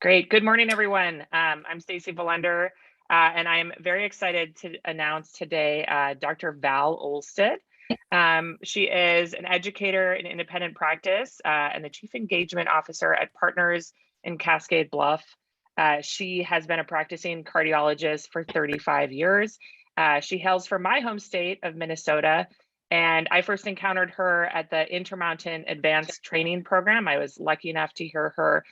Great. Good morning, everyone. I'm Stacy Belender, and I'm very excited to announce today Dr. Val Olsted. She is an educator in independent practice and the Chief Engagement Officer at Partners in Cascade Bluff. She has been a practicing cardiologist for 35 years. She hails from my home state of Minnesota, and I first encountered her at the Intermountain Advanced Training Program. I was lucky enough to hear her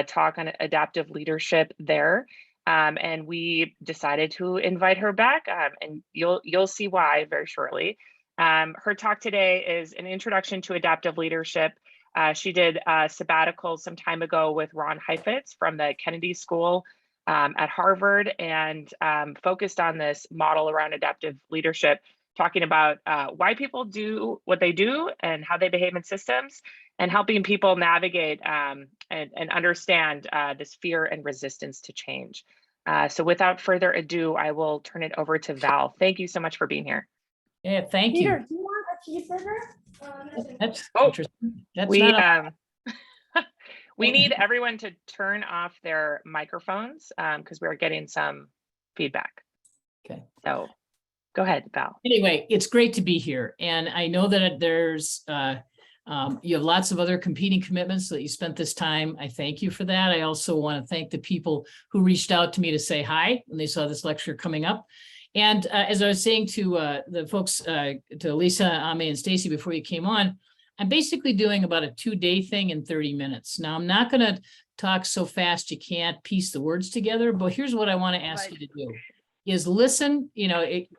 talk on adaptive leadership there. And we decided to invite her back, and you'll see why very shortly. Her talk today is an introduction to adaptive leadership. She did a sabbatical some time ago with Ron Heifetz from the Kennedy School at Harvard, and focused on this model around adaptive leadership, talking about why people do what they do and how they behave in systems, and helping people navigate and understand this fear and resistance to change. So without further ado, I will turn it over to Val. Thank you so much for being here. Yeah, thank you. Peter, do you want a cheeseburger? That's interesting. That's we need everyone to turn off their microphones because we're getting some feedback. Okay. So go ahead, Val. Anyway, it's great to be here. And I know that there's, you have lots of other competing commitments that you spent this time. I thank you for that. I also want to thank the people who reached out to me to say hi when they saw this lecture coming up. And as I was saying to the folks, to Lisa, Ame, and Stacy before you came on, I'm basically doing about a 2-day thing in 30 minutes. Now, I'm not going to talk so fast you can't piece the words together, but here's what I want to ask you to do. Is listen, I'm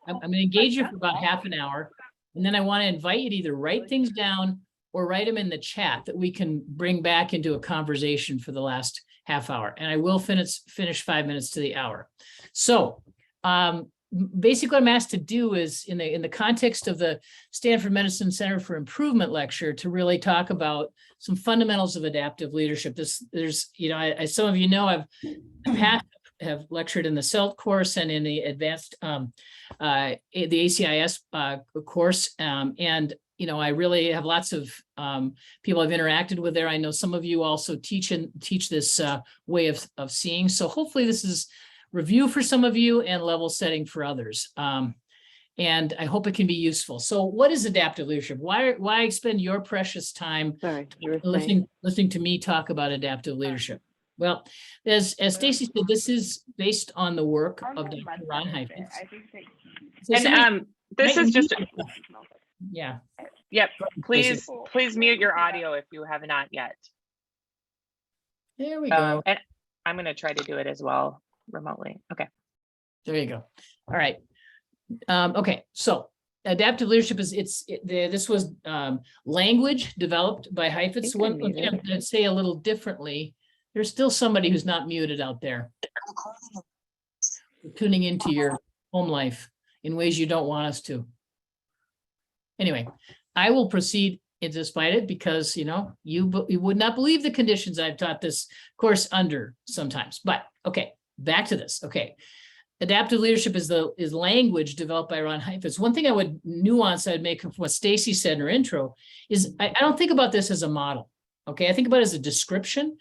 going to engage you for about half an hour, and then I want to invite you to either write things down or write them in the chat that we can bring back into a conversation for the last half hour. And I will finish 5 minutes to the hour. So basically what I'm asked to do is in the context of the Stanford Medicine Center for Improvement lecture to really talk about some fundamentals of adaptive leadership. Some of you know, have lectured in the CELT course and in the advanced, the ACIS course. I really have lots of people I've interacted with there. I know some of you also teach this way of seeing. So hopefully this is review for some of you and level setting for others. And I hope it can be useful. So what is adaptive leadership? Why spend your precious time listening to me talk about adaptive leadership? Well, as Stacy said, this is based on the work of Dr. Ron Heifetz. And this is just yeah. Yep. Please mute your audio if you have not yet. There we go. And I'm going to try to do it as well remotely. Okay. There you go. All right. Okay. So adaptive leadership this was language developed by Heifetz. One thing I'm going to say a little differently. There's still somebody who's not muted out there. We're tuning into your home life in ways you don't want us to. Anyway, I will proceed despite it because, you would not believe the conditions I've taught this course under sometimes. But okay, back to this. Okay, adaptive leadership is language developed by Ron Heifetz. One thing I would make of what Stacy said in her intro is I don't think about this as a model. Okay, I think about it as a description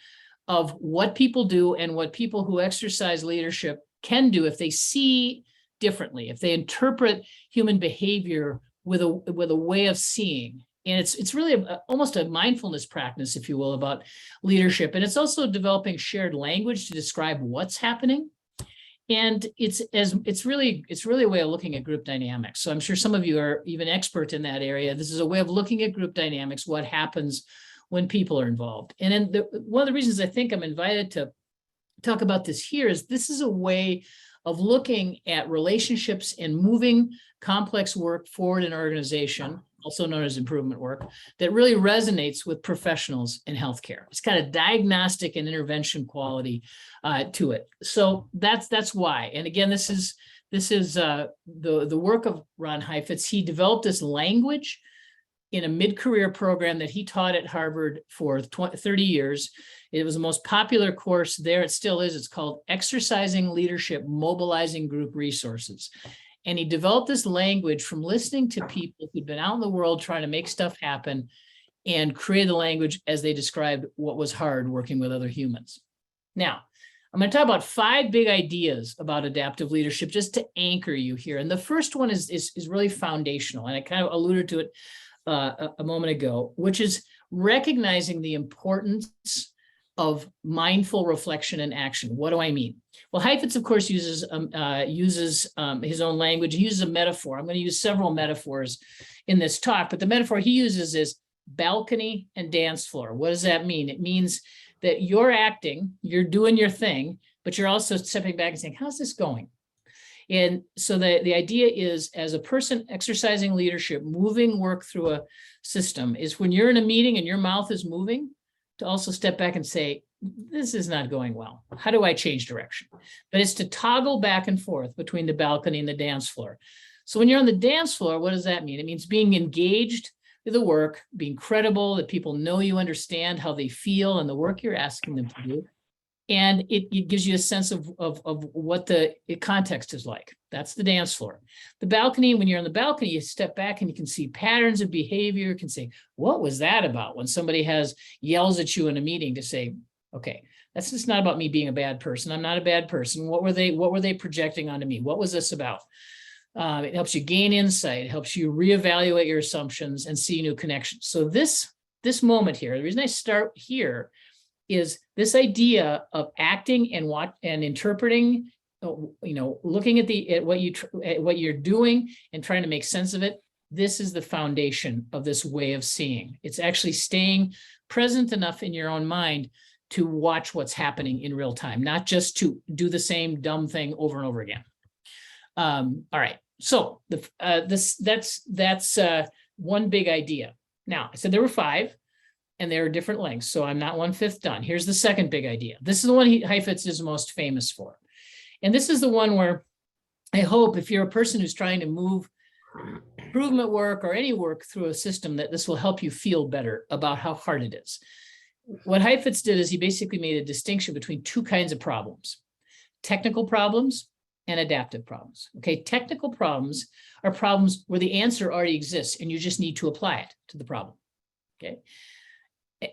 of what people do and what people who exercise leadership can do if they see differently, if they interpret human behavior with a way of seeing. And it's really almost a mindfulness practice, if you will, about leadership. And it's also developing shared language to describe what's happening. And it's really a way of looking at group dynamics. So I'm sure some of you are even expert in that area. This is a way of looking at group dynamics, what happens when people are involved. And then one of the reasons I think I'm invited to talk about this here is this is a way of looking at relationships and moving complex work forward in an organization, also known as improvement work, that really resonates with professionals in healthcare. It's got a diagnostic and intervention quality to it. So that's why. And again, this is the work of Ron Heifetz. He developed this language in a mid-career program that he taught at Harvard for 30 years. It was the most popular course there. It still is. It's called Exercising Leadership, Mobilizing Group Resources. And he developed this language from listening to people who'd been out in the world trying to make stuff happen and created the language as they described what was hard working with other humans. Now, I'm going to talk about 5 big ideas about adaptive leadership just to anchor you here. And the first one is really foundational, and I kind of alluded to it a moment ago, which is recognizing the importance of mindful reflection and action. What do I mean? Well, Heifetz, of course, uses his own language. He uses a metaphor. I'm going to use several metaphors in this talk, but the metaphor he uses is balcony and dance floor. What does that mean? It means that you're acting, you're doing your thing, but you're also stepping back and saying, how's this going? And so the idea is, as a person exercising leadership, moving work through a system, is when you're in a meeting and your mouth is moving, to also step back and say, this is not going well. How do I change direction? But it's to toggle back and forth between the balcony and the dance floor. So when you're on the dance floor, what does that mean? It means being engaged with the work, being credible, that people know you understand how they feel and the work you're asking them to do. And it gives you a sense of what the context is like. That's the dance floor. The balcony, when you're on the balcony, you step back and you can see patterns of behavior. You can say, what was that about? When somebody yells at you in a meeting, to say, okay, that's just not about me being a bad person. I'm not a bad person. What were they projecting onto me? What was this about? It helps you gain insight. It helps you reevaluate your assumptions and see new connections. So this moment here, the reason I start here is this idea of acting and interpreting, looking at what you're doing and trying to make sense of it. This is the foundation of this way of seeing. It's actually staying present enough in your own mind to watch what's happening in real time, not just to do the same dumb thing over and over again. All right, so that's one big idea. Now, I said there were 5. And there are different lengths, so I'm not 1/5 done. Here's the second big idea. This is the one Heifetz is most famous for. And this is the one where I hope, if you're a person who's trying to move improvement work or any work through a system, that this will help you feel better about how hard it is. What Heifetz did is he basically made a distinction between 2 kinds of problems: technical problems and adaptive problems. Okay, technical problems are problems where the answer already exists and you just need to apply it to the problem. Okay.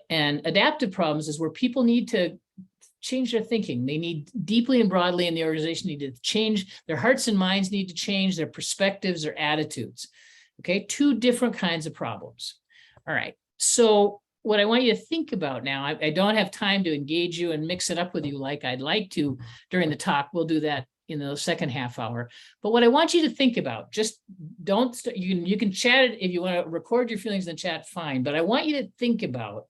And adaptive problems is where people need to change their thinking. They need deeply and broadly in the organization need to change. Their hearts and minds need to change, their perspectives, their attitudes. Okay, 2 different kinds of problems. All right, so what I want you to think about now, I don't have time to engage you and mix it up with you like I'd like to during the talk. We'll do that in the second half hour. But what I want you to think about, just don't, you can chat it if you want to record your feelings in the chat, fine. But I want you to think about,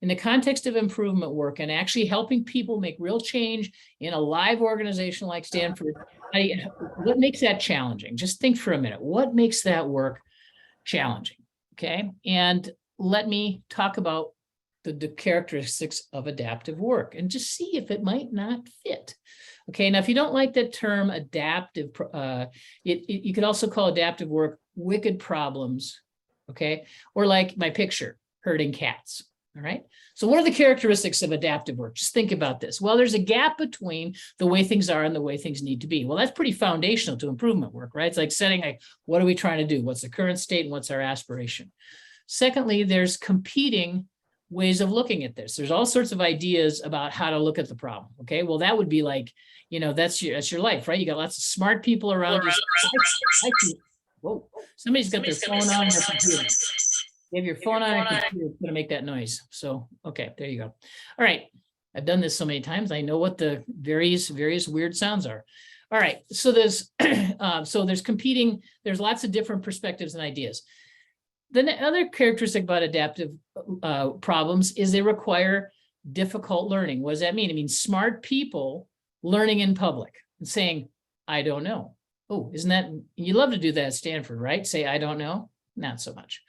in the context of improvement work and actually helping people make real change in a live organization like Stanford, what makes that challenging? Just think for a minute. What makes that work challenging? Okay. And let me talk about the characteristics of adaptive work and just see if it might not fit. Okay. Now, if you don't like that term adaptive, you could also call adaptive work wicked problems. Okay. Or like my picture, herding cats. All right. So what are the characteristics of adaptive work? Just think about this. Well, there's a gap between the way things are and the way things need to be. Well, that's pretty foundational to improvement work, right? It's like setting, like, what are we trying to do? What's the current state and what's our aspiration? Secondly, there's competing ways of looking at this. There's all sorts of ideas about how to look at the problem. Okay. Well, that would be like, that's your life, right? You got lots of smart people around you. Whoa, somebody's got their phone on their computer. You have your phone on, it's going to make that noise. So, okay, there you go. All right. I've done this so many times. I know what the various weird sounds are. All right. So there's competing, there's lots of different perspectives and ideas. The other characteristic about adaptive problems is they require difficult learning. What does that mean? It means smart people learning in public and saying, I don't know. Oh, isn't that, you love to do that at Stanford, right? Say, I don't know. Not so much.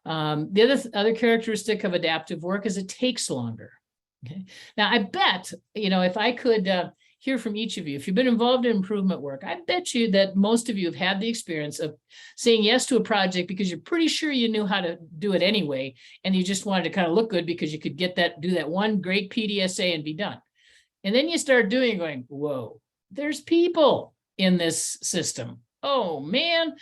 The other characteristic of adaptive work is it takes longer. Okay. Now, I bet, if I could hear from each of you, if you've been involved in improvement work, I bet you that most of you have had the experience of saying yes to a project because you're pretty sure you knew how to do it anyway, and you just wanted to kind of look good because you could do that one great PDSA and be done. And then you start doing it going, whoa, there's people in this system. Oh, man,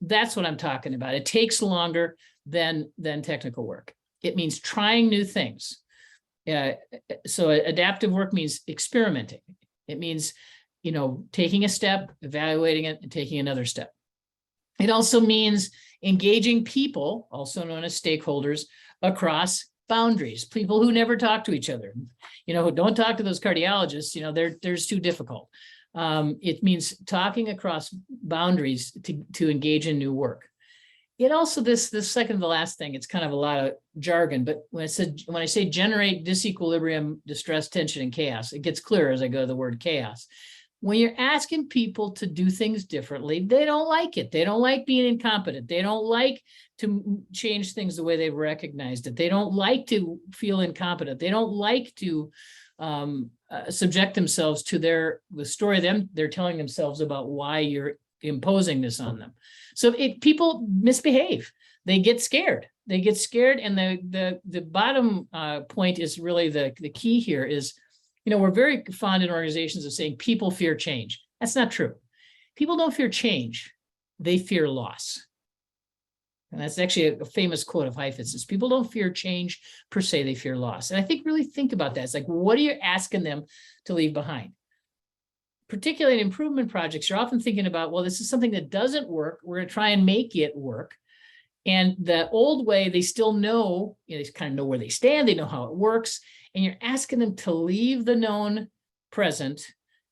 that's what I'm talking about. It takes longer than technical work. It means trying new things. So adaptive work means experimenting. It means, taking a step, evaluating it, and taking another step. It also means engaging people, also known as stakeholders, across boundaries, people who never talk to each other, who don't talk to those cardiologists, they're too difficult. It means talking across boundaries to engage in new work. It also, this second to the last thing, it's kind of a lot of jargon, but when I say generate disequilibrium, distress, tension, and chaos, it gets clearer as I go to the word chaos. When you're asking people to do things differently, they don't like it. They don't like being incompetent. They don't like to change things the way they've recognized it. They don't like to feel incompetent. They don't like to subject themselves to the story they're telling themselves about why you're imposing this on them. So people misbehave. They get scared. And the bottom point is really the key here is, we're very fond in organizations of saying people fear change. That's not true. People don't fear change. They fear loss. And that's actually a famous quote of Heifetz is people don't fear change per se, they fear loss. And I think really think about that. It's like, what are you asking them to leave behind? Particularly in improvement projects, you're often thinking about, well, this is something that doesn't work. We're going to try and make it work. And the old way, they still know, they kind of know where they stand. They know how it works. And you're asking them to leave the known present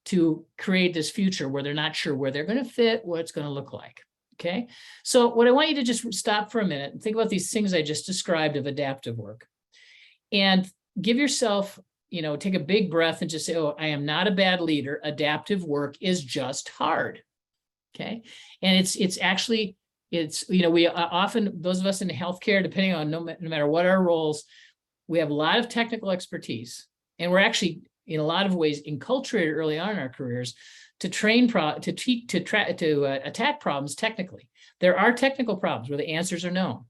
to create this future where they're not sure where they're going to fit, what it's going to look like. Okay. So what I want you to just stop for a minute and think about these things I just described of adaptive work and give yourself, take a big breath and just say, oh, I am not a bad leader. Adaptive work is just hard. Okay. And it's actually, we often, those of us in healthcare, depending on no matter what our roles, we have a lot of technical expertise, and we're actually, in a lot of ways, enculturated early on in our careers to attack problems technically. There are technical problems where the answers are known,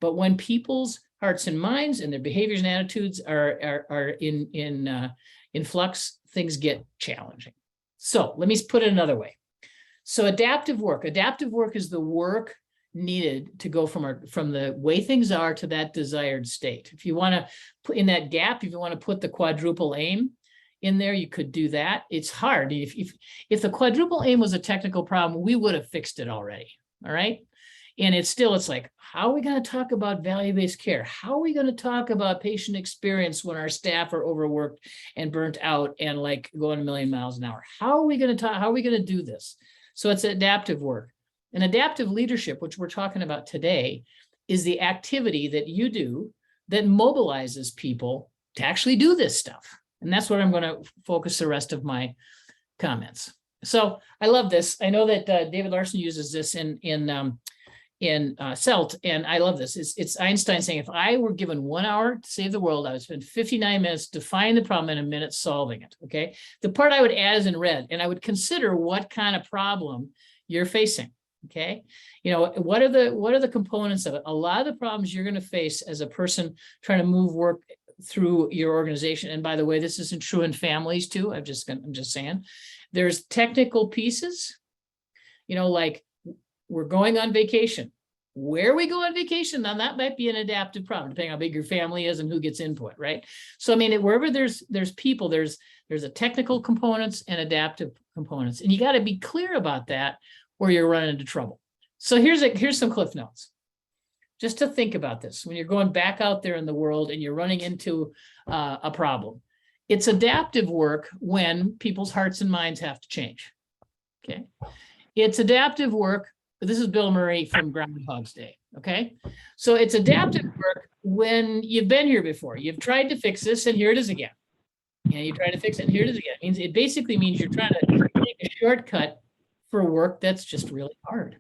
but when people's hearts and minds and their behaviors and attitudes are in flux, things get challenging. So let me put it another way. So adaptive work is the work needed to go from the way things are to that desired state. If you want to put in that gap, if you want to put the quadruple aim in there, you could do that. It's hard. If the quadruple aim was a technical problem, we would have fixed it already. All right. And it's like, how are we going to talk about value-based care? How are we going to talk about patient experience when our staff are overworked and burnt out and like going a million miles an hour? How are we going to do this? So it's adaptive work. And adaptive leadership, which we're talking about today, is the activity that you do that mobilizes people to actually do this stuff. And that's what I'm going to focus the rest of my comments. So I love this. I know that David Larson uses this in CELT, and I love this. It's Einstein saying, if I were given 1 hour to save the world, I would spend 59 minutes defining the problem and a minute solving it. Okay. The part I would add is in red, and I would consider what kind of problem you're facing. Okay. What are the components of it? A lot of the problems you're going to face as a person trying to move work through your organization. And by the way, this isn't true in families too. I'm just saying there's technical pieces, like we're going on vacation. Where we go on vacation, now that might be an adaptive problem, depending on how big your family is and who gets input, right? So, wherever there's people, there's a technical components and adaptive components. And you got to be clear about that or you're running into trouble. So here's some cliff notes. Just to think about this, when you're going back out there in the world and you're running into a problem, it's adaptive work when people's hearts and minds have to change. Okay. It's adaptive work. This is Bill Murray from Groundhog's Day. Okay. So it's adaptive work when you've been here before. You've tried to fix this and here it is again. And you try to fix it and here it is again. It basically means you're trying to take a shortcut for work that's just really hard.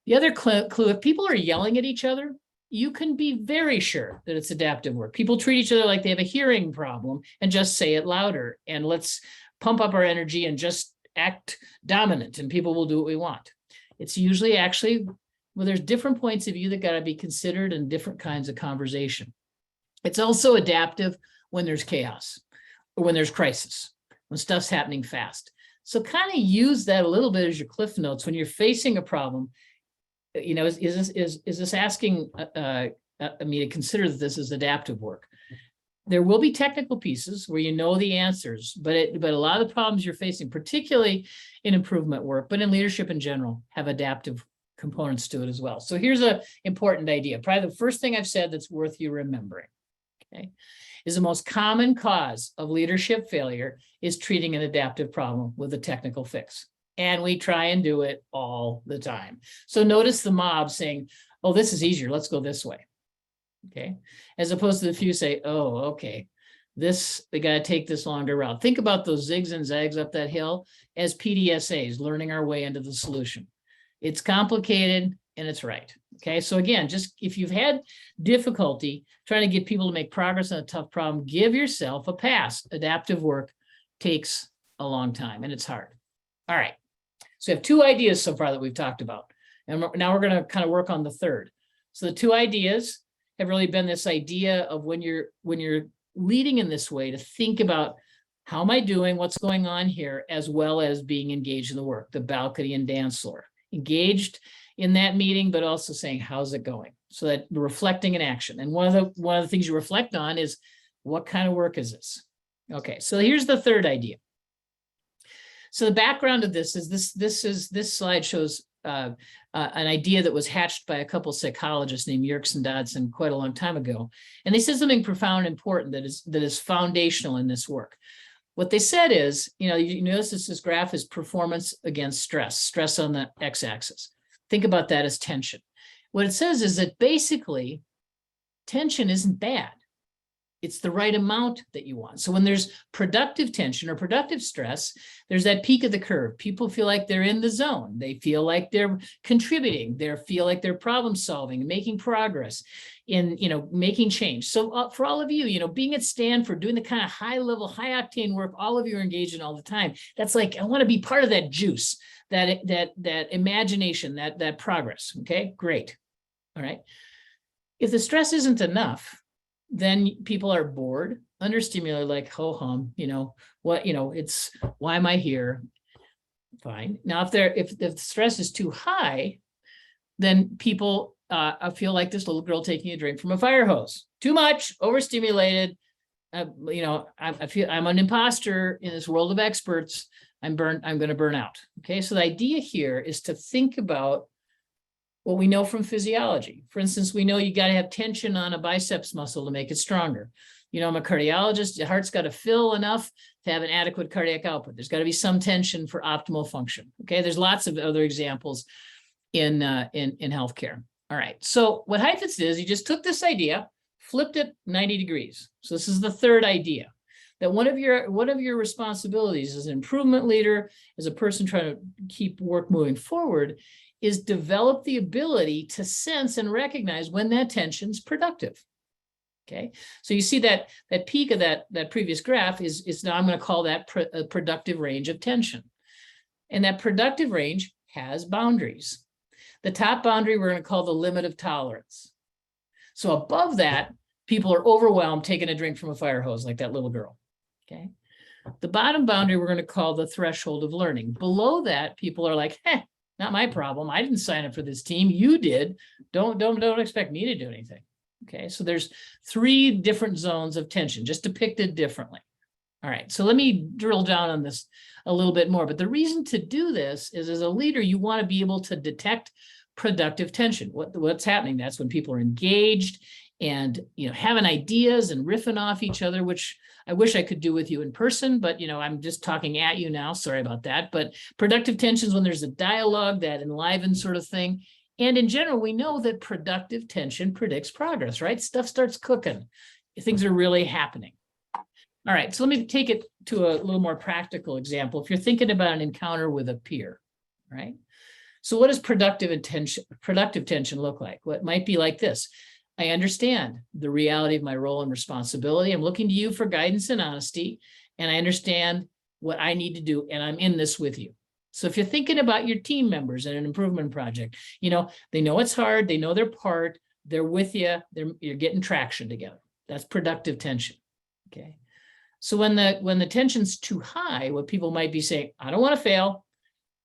The other clue, if people are yelling at each other, you can be very sure that it's adaptive work. People treat each other like they have a hearing problem and just say it louder. And let's pump up our energy and just act dominant and people will do what we want. It's usually actually, well, there's different points of view that got to be considered and different kinds of conversation. It's also adaptive when there's chaos or when there's crisis, when stuff's happening fast. So kind of use that a little bit as your cliff notes when you're facing a problem. Is this asking me to consider that this is adaptive work? there will be technical pieces where you know the answers, but a lot of the problems you're facing, particularly in improvement work, but in leadership in general, have adaptive components to it as well. So here's an important idea. Probably the first thing I've said that's worth you remembering, okay, is the most common cause of leadership failure is treating an adaptive problem with a technical fix. And we try and do it all the time. So notice the mob saying, oh, this is easier, let's go this way. Okay, as opposed to the few say, oh, okay, we got to take this longer route. Think about those zigs and zags up that hill as PDSAs, learning our way into the solution. It's complicated and it's right. Okay, so again, just if you've had difficulty trying to get people to make progress on a tough problem, give yourself a pass. Adaptive work takes a long time and it's hard. All right, so we have 2 ideas so far that we've talked about. And now we're going to kind of work on the third. So the 2 ideas have really been this idea of when you're leading in this way to think about how am I doing, what's going on here, as well as being engaged in the work, the balcony and dance floor, engaged in that meeting, but also saying, how's it going? So that reflecting in action. And one of the things you reflect on is what kind of work is this? Okay, so here's the third idea. So the background of this is this slide shows an idea that was hatched by a couple of psychologists named Yerkes and Dodson quite a long time ago. And they said something profound and important that is foundational in this work. What they said is, you notice this graph is performance against stress on the x-axis. Think about that as tension. What it says is that basically tension isn't bad. It's the right amount that you want. So when there's productive tension or productive stress, there's that peak of the curve. People feel like they're in the zone. They feel like they're contributing. They feel like they're problem solving, making progress in, making change. So for all of you, being at Stanford, doing the kind of high level, high octane work, all of you are engaged in all the time. That's like, I want to be part of that juice, that imagination, that progress. Okay, great. All right. If the stress isn't enough, then people are bored, understimulated, like ho hum, it's why am I here? Fine. Now, if the stress is too high, then people feel like this little girl taking a drink from a fire hose. Too much, overstimulated. I feel I'm an imposter in this world of experts. I'm going to burn out. Okay, so the idea here is to think about what we know from physiology. For instance, we know you got to have tension on a biceps muscle to make it stronger. I'm a cardiologist. The heart's got to fill enough to have an adequate cardiac output. There's got to be some tension for optimal function. Okay, there's lots of other examples in healthcare. All right, so what Heifetz did is he just took this idea, flipped it 90 degrees. So this is the third idea, that one of your responsibilities as an improvement leader, as a person trying to keep work moving forward, is develop the ability to sense and recognize when that tension's productive. Okay, so you see that peak of that previous graph is now I'm going to call that a productive range of tension. And that productive range has boundaries. The top boundary we're going to call the limit of tolerance. So above that, people are overwhelmed taking a drink from a fire hose like that little girl. Okay, the bottom boundary we're going to call the threshold of learning. Below that, people are like, not my problem. I didn't sign up for this team. You did. Don't expect me to do anything. Okay, so there's 3 different zones of tension, just depicted differently. All right, so let me drill down on this a little bit more. But the reason to do this is, as a leader, you want to be able to detect productive tension. What's happening? That's when people are engaged and having ideas and riffing off each other, which I wish I could do with you in person, but I'm just talking at you now. Sorry about that. But productive tensions when there's a dialogue, that enlivened sort of thing. And in general, we know that productive tension predicts progress, right? Stuff starts cooking. Things are really happening. All right, so let me take it to a little more practical example. If you're thinking about an encounter with a peer, right? So what does productive tension look like? Well, it might be like this. I understand the reality of my role and responsibility. I'm looking to you for guidance and honesty, and I understand what I need to do, and I'm in this with you. So if you're thinking about your team members in an improvement project, they know it's hard, they know their part, they're with you, you're getting traction together. That's productive tension, okay? So when the tension's too high, what people might be saying, I don't want to fail,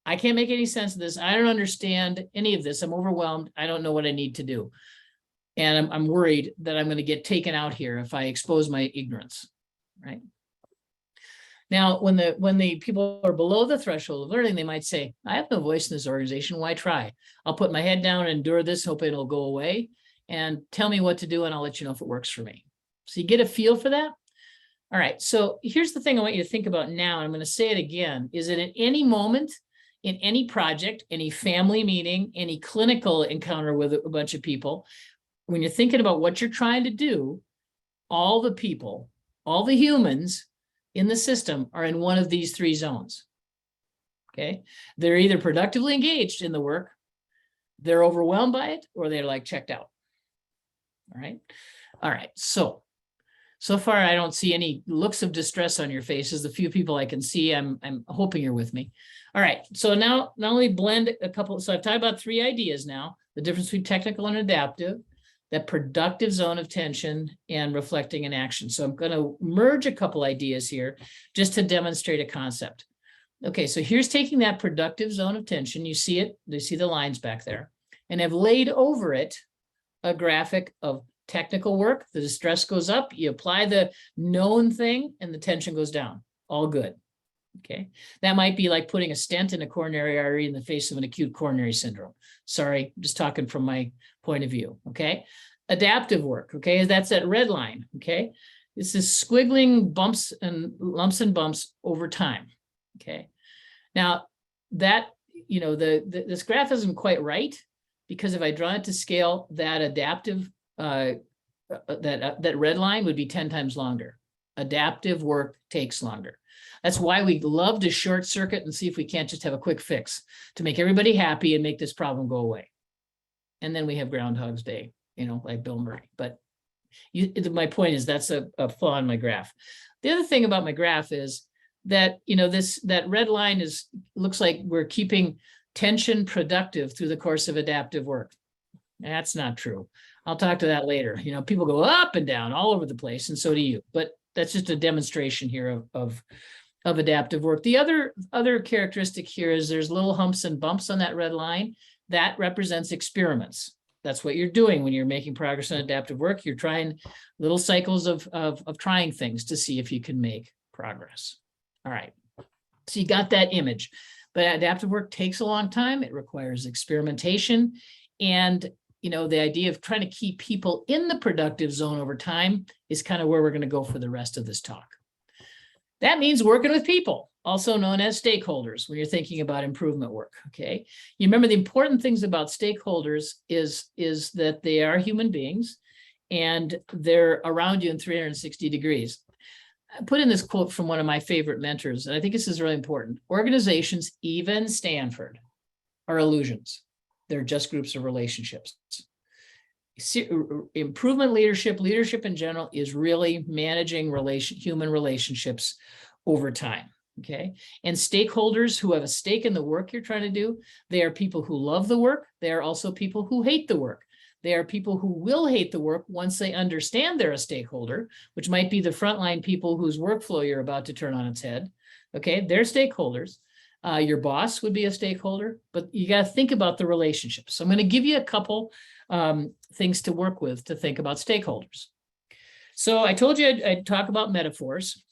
I can't make any sense of this, I don't understand any of this, I'm overwhelmed, I don't know what I need to do. And I'm worried that I'm going to get taken out here if I expose my ignorance, right? Now, when the people are below the threshold of learning, they might say, I have no voice in this organization. Why try? I'll put my head down and endure this, hoping it'll go away, and tell me what to do, and I'll let you know if it works for me. So you get a feel for that? All right, so here's the thing I want you to think about now, and I'm going to say it again, is that at any moment, in any project, any family meeting, any clinical encounter with a bunch of people, when you're thinking about what you're trying to do, all the people, all the humans in the system are in one of these three zones. Okay, they're either productively engaged in the work, they're overwhelmed by it, or they're like checked out. All right. So far I don't see any looks of distress on your faces. The few people I can see, I'm hoping you're with me. All right, so now not only blend a couple, so I've talked about three ideas now: the difference between technical and adaptive, that productive zone of tension, and reflecting in action. So I'm going to merge a couple ideas here just to demonstrate a concept. Okay, so here's taking that productive zone of tension. You see it, you see the lines back there, and I've laid over it a graphic of technical work. The distress goes up, you apply the known thing, and the tension goes down. All good. Okay, that might be like putting a stent in a coronary artery in the face of an acute coronary syndrome. Sorry, I'm just talking from my point of view. Okay, adaptive work. Okay, that's that red line. Okay, this is squiggling bumps and lumps and bumps over time. Okay, now that, you know, this graph isn't quite right, because if I draw it to scale, that adaptive that red line would be 10 times longer. Adaptive work takes longer. That's why we love to short circuit and see if we can't just have a quick fix to make everybody happy and make this problem go away. And then we have Groundhog's Day, you know, like Bill Murray. But my point is that's a flaw in my graph. The other thing about my graph is that, you know, that red line looks like we're keeping tension productive through the course of adaptive work. That's not true. I'll talk to that later. You know, people go up and down all over the place, and so do you. But that's just a demonstration here of adaptive work. The other characteristic here is there's little humps and bumps on that red line. That represents experiments. That's what you're doing when you're making progress on adaptive work. You're trying little cycles of trying things to see if you can make progress. All right. So you got that image. But adaptive work takes a long time. It requires experimentation. And, you know, the idea of trying to keep people in the productive zone over time is kind of where we're going to go for the rest of this talk. That means working with people, also known as stakeholders, when you're thinking about improvement work. Okay. You remember the important things about stakeholders is that they are human beings and they're around you in 360 degrees. I put in this quote from one of my favorite mentors, and I think this is really important. Organizations, even Stanford, are illusions. They're just groups of relationships. Improvement leadership in general, is really managing human relationships over time. Okay. And stakeholders who have a stake in the work you're trying to do, they are people who love the work. They are also people who hate the work. They are people who will hate the work once they understand they're a stakeholder, which might be the frontline people whose workflow you're about to turn on its head. Okay, they're stakeholders. Your boss would be a stakeholder, but you got to think about the relationships. So I'm going to give you a couple things to work with to think about stakeholders. So I told you I'd talk about metaphors,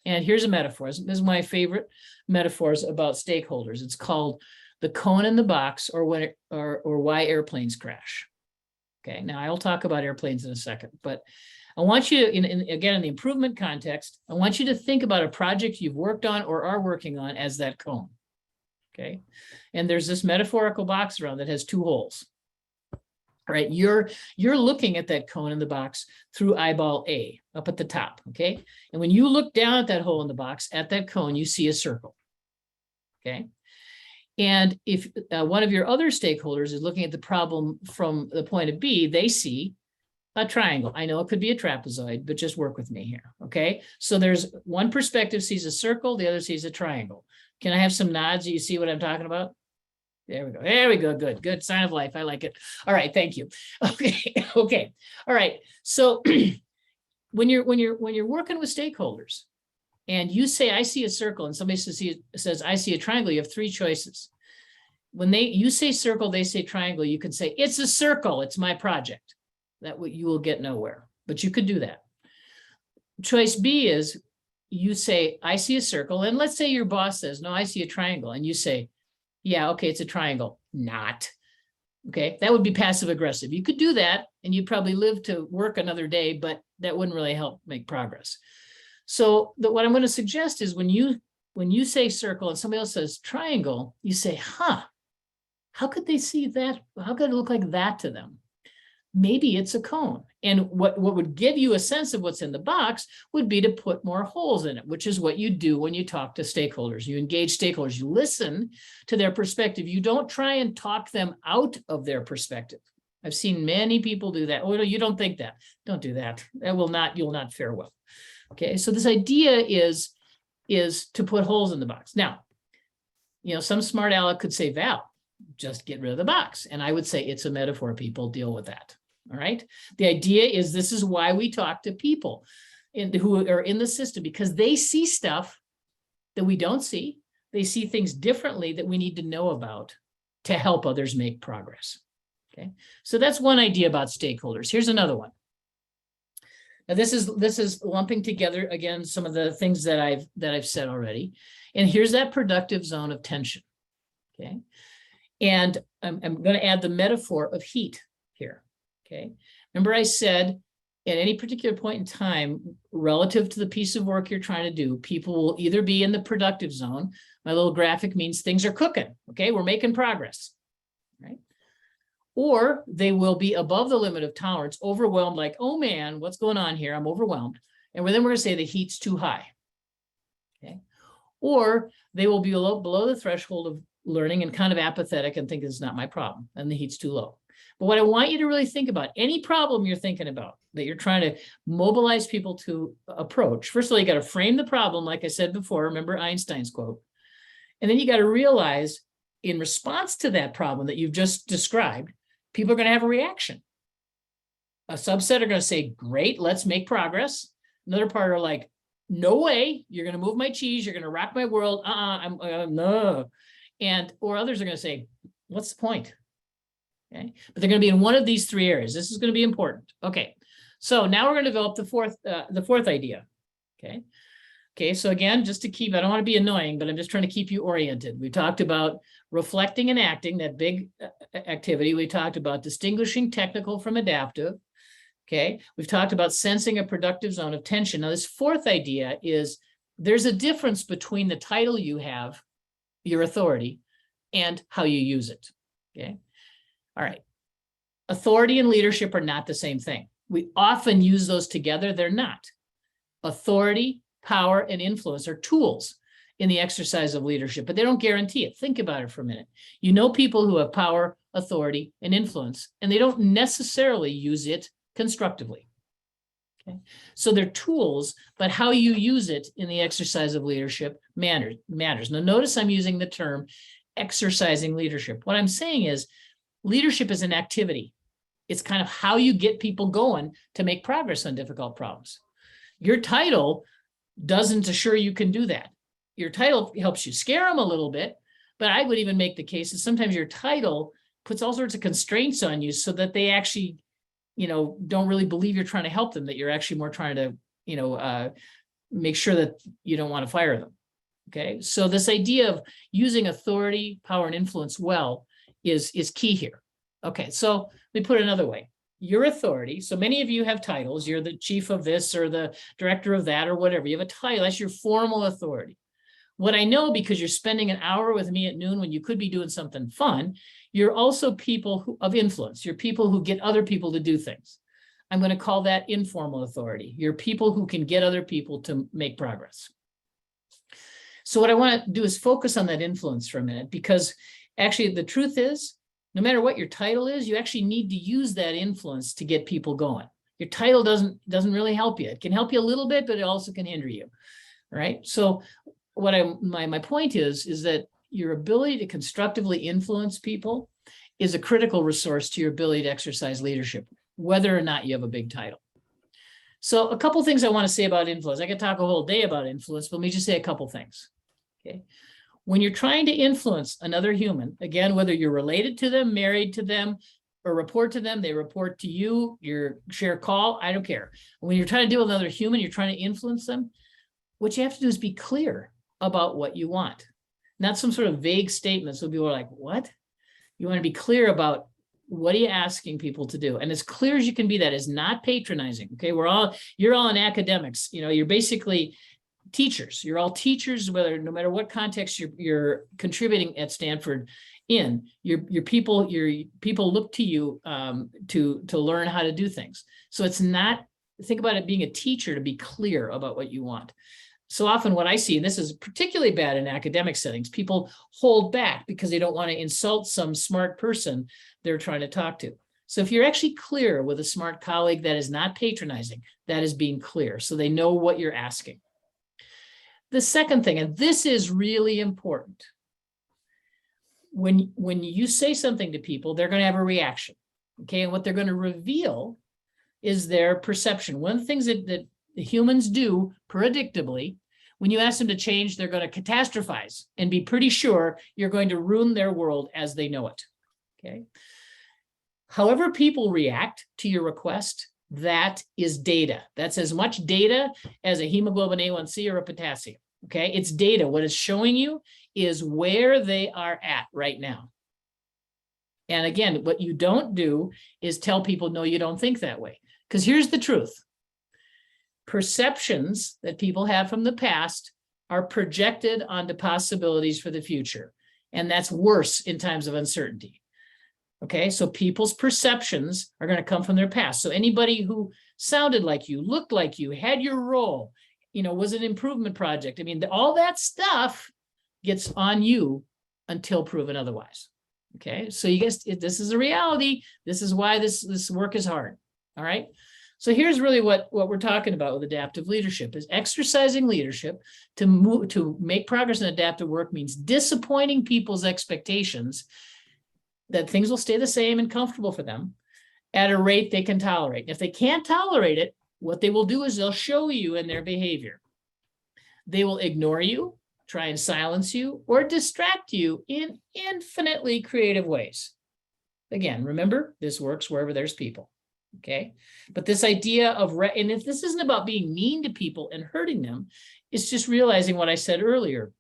and here's a metaphor. This is my favorite metaphors about stakeholders. It's called the cone in the box, or why airplanes crash. Okay, now I'll talk about airplanes in a second, but I want you to, again, in the improvement context, I want you to think about a project you've worked on or are working on as that cone. Okay, and there's this metaphorical box around that has two holes. All right, you're looking at that cone in the box through eyeball A up at the top. Okay, and when you look down at that hole in the box at that cone, you see a circle. Okay. And if one of your other stakeholders is looking at the problem from the point of B, they see a triangle. I know it could be a trapezoid, but just work with me here. Okay. So there's one perspective sees a circle, the other sees a triangle. Can I have some nods? Do you see what I'm talking about? There we go. There we go. Good. Good. Sign of life. I like it. All right. Thank you. Okay. Okay. All right. So when you're working with stakeholders, and you say, I see a circle, and somebody says, I see a triangle, you have three choices. When you say circle, they say triangle, you can say, it's a circle, it's my project. You will get nowhere, but you could do that. Choice B is you say, I see a circle. And let's say your boss says, no, I see a triangle. And you say, yeah, okay, it's a triangle. Not. Okay, that would be passive aggressive. You could do that and you'd probably live to work another day, but that wouldn't really help make progress. So what I'm going to suggest is when you say circle and somebody else says triangle, you say, huh, how could they see that? How could it look like that to them? Maybe it's a cone. And what would give you a sense of what's in the box would be to put more holes in it, which is what you do when you talk to stakeholders. You engage stakeholders, you listen to their perspective. You don't try and talk them out of their perspective. I've seen many people do that. Oh, no, you don't think that. Don't do that. You'll not fare well. Okay, so this idea is to put holes in the box. Now, some smart aleck could say, Val, just get rid of the box. And I would say it's a metaphor, people, deal with that. All right. The idea is this is why we talk to people who are in the system, because they see stuff that we don't see. They see things differently that we need to know about to help others make progress. Okay. So that's one idea about stakeholders. Here's another one. Now this is lumping together again some of the things that I've said already. And here's that productive zone of tension. Okay. And I'm going to add the metaphor of heat here. Okay. Remember I said at any particular point in time, relative to the piece of work you're trying to do, people will either be in the productive zone. My little graphic means things are cooking. Okay. We're making progress. Right. Or they will be above the limit of tolerance, overwhelmed, like, oh man, what's going on here? I'm overwhelmed. And then we're going to say the heat's too high. Okay. Or they will be below the threshold of learning and kind of apathetic and think it's not my problem and the heat's too low. But what I want you to really think about, any problem you're thinking about that you're trying to mobilize people to approach, first of all, you got to frame the problem, like I said before, remember Einstein's quote. And then you got to realize in response to that problem that you've just described, people are going to have a reaction. A subset are going to say, great, let's make progress. Another part are like, no way, you're going to move my cheese, you're going to rock my world, no. Or others are going to say, what's the point? Okay, but they're going to be in one of these three areas. This is going to be important. Okay, so now we're going to develop the fourth idea. Okay, so again, just to keep, I don't want to be annoying, but I'm just trying to keep you oriented. We talked about reflecting and acting, that big activity. We talked about distinguishing technical from adaptive. Okay, we've talked about sensing a productive zone of tension. Now, this fourth idea is there's a difference between the title you have, your authority, and how you use it. Okay. All right. Authority and leadership are not the same thing. We often use those together. They're not. Authority, power, and influence are tools in the exercise of leadership, but they don't guarantee it. Think about it for a minute. You know people who have power, authority, and influence, and they don't necessarily use it constructively. Okay. So they're tools, but how you use it in the exercise of leadership matters. Now, notice I'm using the term exercising leadership. What I'm saying is leadership is an activity. It's kind of how you get people going to make progress on difficult problems. Your title doesn't assure you can do that. Your title helps you scare them a little bit, but I would even make the case that sometimes your title puts all sorts of constraints on you so that they actually, don't really believe you're trying to help them, that you're actually more trying to, make sure that you don't want to fire them. Okay. So this idea of using authority, power, and influence well is key here. Okay. So let me put it another way. Your authority. So many of you have titles. You're the chief of this or the director of that or whatever. You have a title. That's your formal authority. What I know, because you're spending an hour with me at noon when you could be doing something fun, you're also people of influence. You're people who get other people to do things. I'm going to call that informal authority. You're people who can get other people to make progress. So what I want to do is focus on that influence for a minute, because actually the truth is, no matter what your title is, you actually need to use that influence to get people going. Your title doesn't really help you. It can help you a little bit, but it also can hinder you. All right. So what my point is that your ability to constructively influence people is a critical resource to your ability to exercise leadership, whether or not you have a big title. So a couple things I want to say about influence. I could talk a whole day about influence, but let me just say a couple things. Okay. When you're trying to influence another human, again, whether you're related to them, married to them, or report to them, they report to you, you share a call, I don't care. When you're trying to deal with another human, you're trying to influence them, what you have to do is be clear about what you want. Not some sort of vague statement. So people are like, what? You want to be clear about what are you asking people to do? And as clear as you can be, that is not patronizing. Okay. You're all in academics. You're basically teachers. You're all teachers, no matter what context you're contributing at Stanford in. Your people look to you to learn how to do things. So it's not, think about it being a teacher to be clear about what you want. So often what I see, and this is particularly bad in academic settings, people hold back because they don't want to insult some smart person they're trying to talk to. So if you're actually clear with a smart colleague, that is not patronizing, that is being clear. So they know what you're asking. The second thing, and this is really important, when you say something to people, they're going to have a reaction. Okay. And what they're going to reveal is their perception. One of the things that humans do predictably, when you ask them to change, they're going to catastrophize and be pretty sure you're going to ruin their world as they know it. Okay. However people react to your request, that is data. That's as much data as a hemoglobin A1C or a potassium. Okay. It's data. What it's showing you is where they are at right now. And again, what you don't do is tell people, no, you don't think that way. Because here's the truth. Perceptions that people have from the past are projected onto possibilities for the future. And that's worse in times of uncertainty. Okay, so people's perceptions are going to come from their past. So anybody who sounded like you, looked like you, had your role, was an improvement project. I mean, all that stuff gets on you until proven otherwise. Okay, so you guys, this is a reality. This is why this work is hard. All right. So here's really what we're talking about with adaptive leadership is exercising leadership to make progress in adaptive work means disappointing people's expectations that things will stay the same and comfortable for them at a rate they can tolerate. If they can't tolerate it, what they will do is they'll show you in their behavior. They will ignore you, try and silence you, or distract you in infinitely creative ways. Again, remember, this works wherever there's people. Okay, but this idea of, and if this isn't about being mean to people and hurting them, it's just realizing what I said earlier,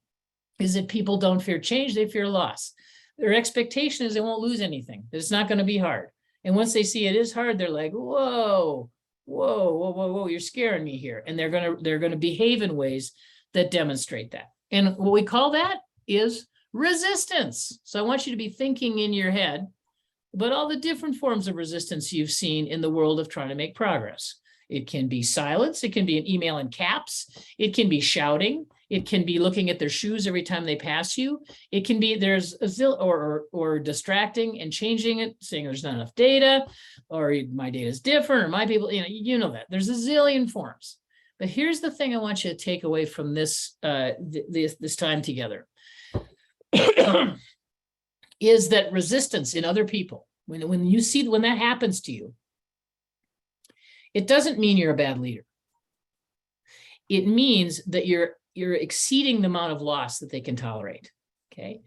is that people don't fear change, they fear loss. Their expectation is they won't lose anything, that it's not going to be hard. And once they see it is hard, they're like, whoa, you're scaring me here. And they're going to behave in ways that demonstrate that. And what we call that is resistance. So I want you to be thinking in your head about all the different forms of resistance you've seen in the world of trying to make progress. It can be silence. It can be an email in caps. It can be shouting. It can be looking at their shoes every time they pass you. It can be there's or distracting and changing it, saying there's not enough data, or my data is different, or my people, you know that. There's a zillion forms. But here's the thing I want you to take away from this this time together. Is that resistance in other people, when that happens to you, it doesn't mean you're a bad leader. It means that you're exceeding the amount of loss that they can tolerate. Okay.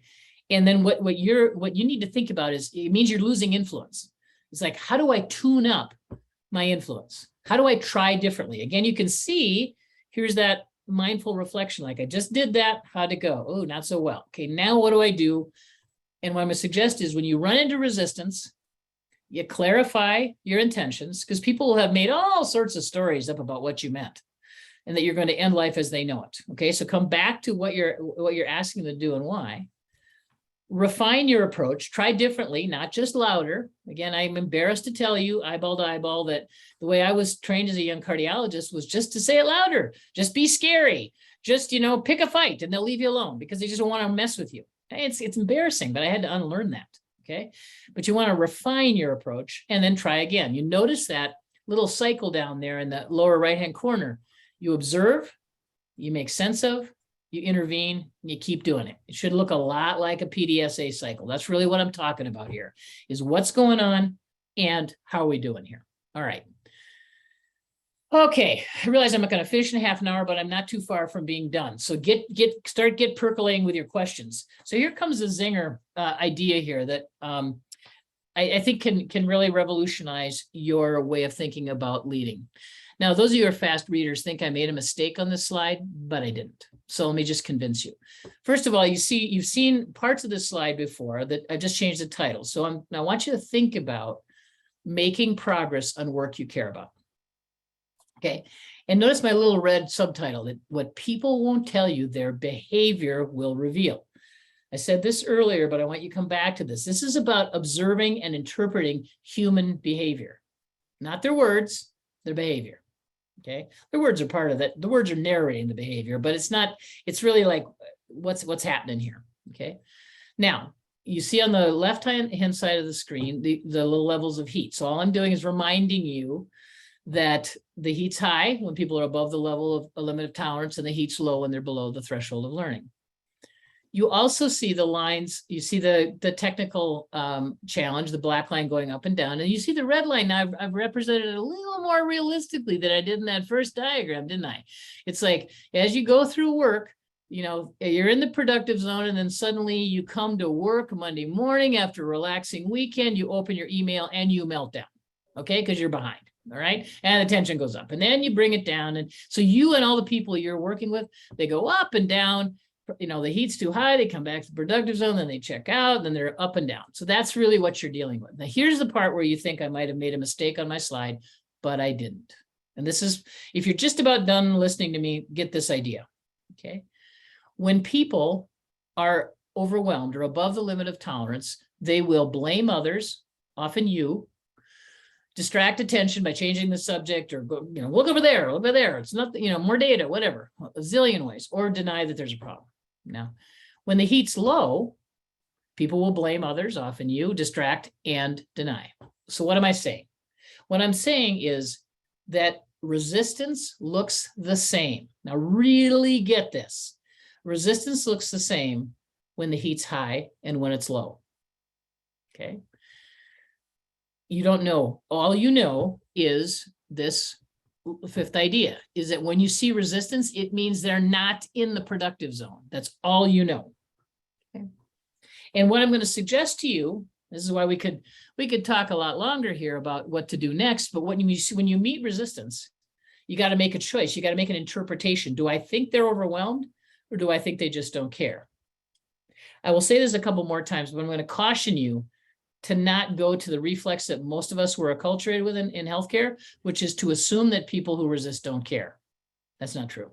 And then what you need to think about is it means you're losing influence. It's like, how do I tune up my influence? How do I try differently? Again, you can see, here's that mindful reflection. Like I just did that, how'd it go? Oh, not so well. Okay. Now what do I do? And what I'm going to suggest is when you run into resistance, you clarify your intentions, because people will have made all sorts of stories up about what you meant and that you're going to end life as they know it. Okay, so come back to what you're asking them to do and why. Refine your approach, try differently, not just louder. Again, I'm embarrassed to tell you, eyeball to eyeball, that the way I was trained as a young cardiologist was just to say it louder, just be scary, just, pick a fight and they'll leave you alone because they just don't want to mess with you. It's embarrassing, but I had to unlearn that. Okay. But you want to refine your approach and then try again. You notice that little cycle down there in the lower right-hand corner. You observe, you make sense of, you intervene, and you keep doing it. It should look a lot like a PDSA cycle. That's really what I'm talking about here, is what's going on and how are we doing here. All right. Okay, I realize I'm not going to finish in half an hour, but I'm not too far from being done. So start percolating with your questions. So here comes the zinger idea here that I think can really revolutionize your way of thinking about leading. Now, those of you who are fast readers think I made a mistake on this slide, but I didn't. So let me just convince you. First of all, you've seen parts of this slide before that I just changed the title. So I want you to think about making progress on work you care about. Okay. And notice my little red subtitle, that what people won't tell you, their behavior will reveal. I said this earlier, but I want you to come back to this. This is about observing and interpreting human behavior, not their words, their behavior. Okay. The words are part of that. The words are narrating the behavior, but it's really like what's happening here. Okay. Now, you see on the left-hand side of the screen, the little levels of heat. So all I'm doing is reminding you that the heat's high when people are above the level of a limit of tolerance, and the heat's low when they're below the threshold of learning. You also see the lines, you see the technical challenge, the black line going up and down, and you see the red line. Now I've represented it a little more realistically than I did in that first diagram, didn't I? It's like, as you go through work, you're in the productive zone, and then suddenly you come to work Monday morning after a relaxing weekend, you open your email and you melt down, okay? Because you're behind. All right. And the tension goes up, and then you bring it down. And so you and all the people you're working with, they go up and down. The heat's too high. They come back to the productive zone, then they check out, then they're up and down. So that's really what you're dealing with. Now, here's the part where you think I might have made a mistake on my slide, but I didn't. And this is, if you're just about done listening to me, get this idea. Okay. When people are overwhelmed or above the limit of tolerance, they will blame others, often you, distract attention by changing the subject, or go, look over there. It's not, more data, whatever, a zillion ways, or deny that there's a problem. Now, when the heat's low, people will blame others, often you, distract, and deny. So what am I saying? What I'm saying is that resistance looks the same. Now, really get this. Resistance looks the same when the heat's high and when it's low. Okay. You don't know. All you know is this fifth idea, is that when you see resistance, it means they're not in the productive zone. That's all you know. Okay. And what I'm going to suggest to you, this is why we could talk a lot longer here about what to do next, but when you meet resistance, you got to make a choice. You got to make an interpretation. Do I think they're overwhelmed, or do I think they just don't care? I will say this a couple more times, but I'm going to caution you to not go to the reflex that most of us were acculturated with in healthcare, which is to assume that people who resist don't care. That's not true.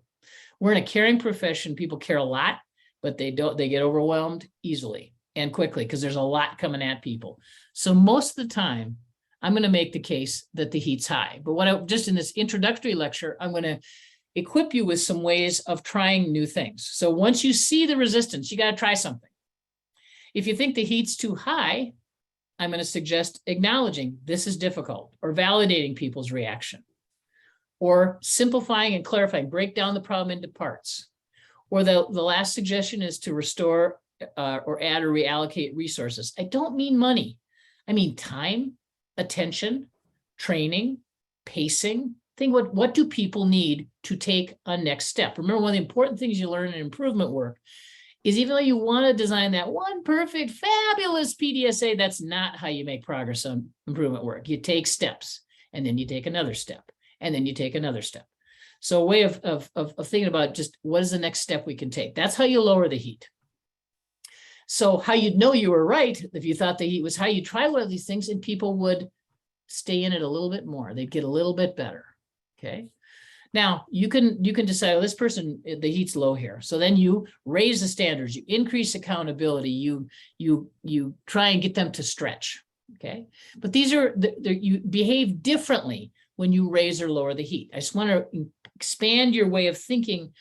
We're in a caring profession. People care a lot, but they get overwhelmed easily and quickly because there's a lot coming at people. So most of the time, I'm going to make the case that the heat's high. But just in this introductory lecture, I'm going to equip you with some ways of trying new things. So once you see the resistance, you got to try something. If you think the heat's too high, I'm going to suggest acknowledging this is difficult, or validating people's reaction, or simplifying and clarifying, break down the problem into parts. Or the last suggestion is to restore or add or reallocate resources. I don't mean money. I mean time, attention, training, pacing. Think what do people need to take a next step? Remember, one of the important things you learn in improvement work is even though you want to design that one perfect, fabulous PDSA, that's not how you make progress on improvement work. You take steps, and then you take another step, and then you take another step. So a way of thinking about just what is the next step we can take. That's how you lower the heat. So how you'd know you were right if you thought the heat was high, you try one of these things and people would stay in it a little bit more. They'd get a little bit better. Okay. Now you can decide, oh, this person, the heat's low here. So then you raise the standards, you increase accountability, you try and get them to stretch. Okay. But these are, you behave differently when you raise or lower the heat. I just want to expand your way of thinking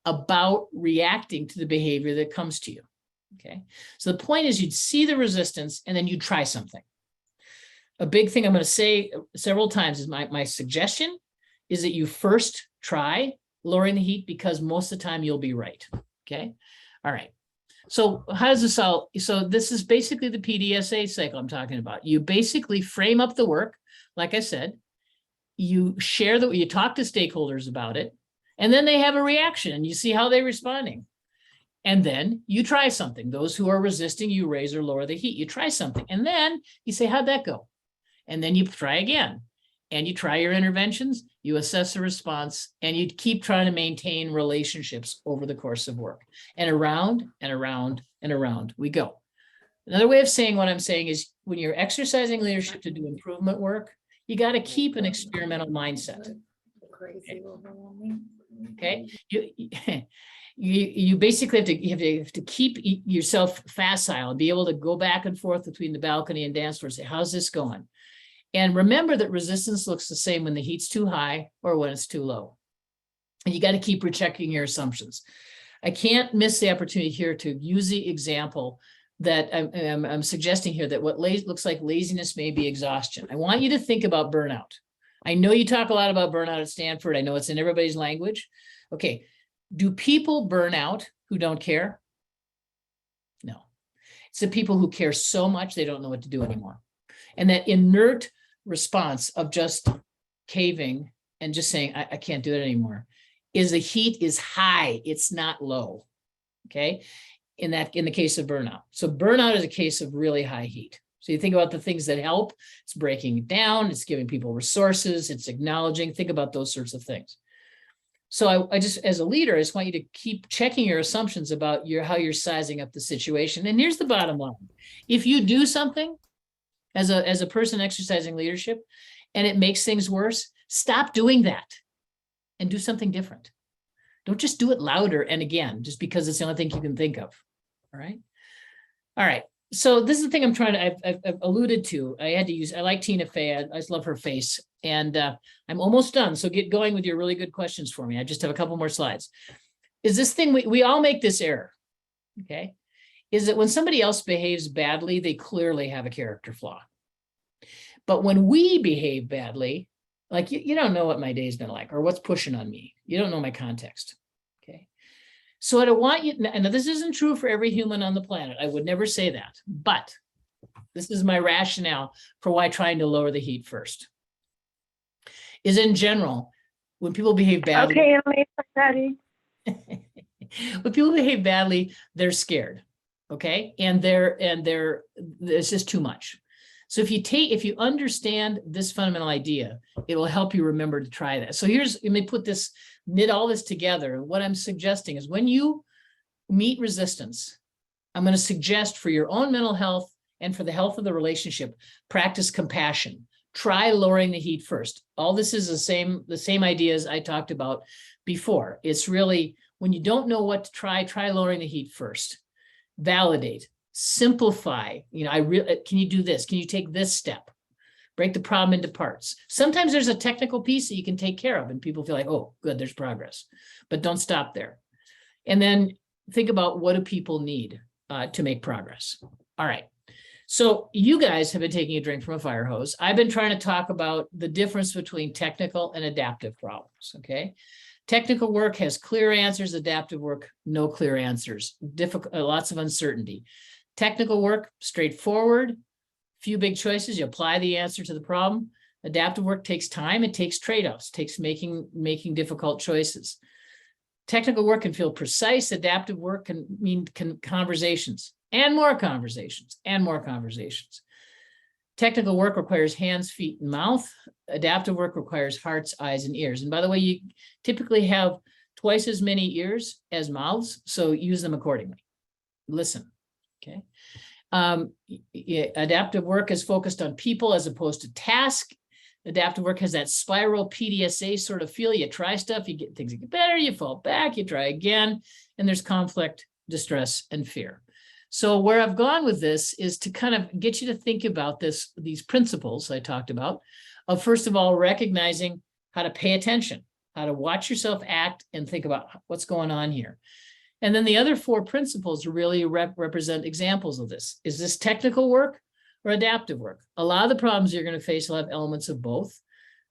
about reacting to the behavior that comes to you. Okay. So the point is you'd see the resistance and then you try something. A big thing I'm going to say several times is my suggestion is that you first try lowering the heat, because most of the time you'll be right. Okay. All right. So how does this all, so this is basically the PDSA cycle I'm talking about. You basically frame up the work. Like I said, you you talk to stakeholders about it, and then they have a reaction and you see how they're responding. And then you try something. Those who are resisting, you raise or lower the heat. You try something. And then you say, how'd that go? And then you try again. And you try your interventions, you assess the response, and you keep trying to maintain relationships over the course of work. And around and around and around we go. Another way of saying what I'm saying is when you're exercising leadership to do improvement work, you got to keep an experimental mindset. Okay. You basically have to keep yourself facile and be able to go back and forth between the balcony and dance floor and say, how's this going? And remember that resistance looks the same when the heat's too high or when it's too low. And you got to keep rechecking your assumptions. I can't miss the opportunity here to use the example that I'm suggesting here, that what looks like laziness may be exhaustion. I want you to think about burnout. I know you talk a lot about burnout at Stanford. I know it's in everybody's language. Okay. Do people burn out who don't care? No. It's the people who care so much they don't know what to do anymore. And that inert response of just caving and just saying, I can't do it anymore, is the heat is high. It's not low. Okay. In the case of burnout. So burnout is a case of really high heat. So you think about the things that help. It's breaking it down. It's giving people resources. It's acknowledging. Think about those sorts of things. So I just, as a leader, I just want you to keep checking your assumptions about how you're sizing up the situation. And here's the bottom line. If you do something as a person exercising leadership and it makes things worse, stop doing that and do something different. Don't just do it louder and again, just because it's the only thing you can think of. All right. All right. So this is the thing I'm trying to, I've alluded to. I like Tina Fey. I just love her face. And I'm almost done. So get going with your really good questions for me. I just have a couple more slides. Is this thing, we all make this error. Okay. Is that when somebody else behaves badly, they clearly have a character flaw. But when we behave badly, like you don't know what my day's been like or what's pushing on me. You don't know my context. Okay. So I don't want you, and this isn't true for every human on the planet. I would never say that, but this is my rationale for why trying to lower the heat first. Is in general, when people behave badly. Okay, I'm Daddy. When people behave badly, they're scared. Okay. And it's just too much. So if you understand this fundamental idea, it will help you remember to try that. So let me knit all this together. What I'm suggesting is when you meet resistance, I'm going to suggest for your own mental health and for the health of the relationship, practice compassion. Try lowering the heat first. All this is the same ideas I talked about before. It's really when you don't know what to try lowering the heat first. Validate, simplify. Can you do this? Can you take this step? Break the problem into parts. Sometimes there's a technical piece that you can take care of and people feel like, oh, good, there's progress, but don't stop there. And then think about what do people need to make progress. All right. So you guys have been taking a drink from a fire hose. I've been trying to talk about the difference between technical and adaptive problems. Okay. Technical work has clear answers, adaptive work, no clear answers, lots of uncertainty. Technical work, straightforward, few big choices, you apply the answer to the problem. Adaptive work takes time, it takes trade-offs, takes making difficult choices. Technical work can feel precise, adaptive work can mean conversations and more conversations and more conversations. Technical work requires hands, feet, and mouth. Adaptive work requires hearts, eyes, and ears. And by the way, you typically have twice as many ears as mouths, so use them accordingly. Listen, okay? Adaptive work is focused on people as opposed to task. Adaptive work has that spiral PDSA sort of feel. You try stuff, you get things that get better, you fall back, you try again, and there's conflict, distress, and fear. So where I've gone with this is to kind of get you to think about these principles I talked about, of first of all, recognizing how to pay attention, how to watch yourself act and think about what's going on here. And then the other four principles really represent examples of this. Is this technical work or adaptive work? A lot of the problems you're going to face will have elements of both,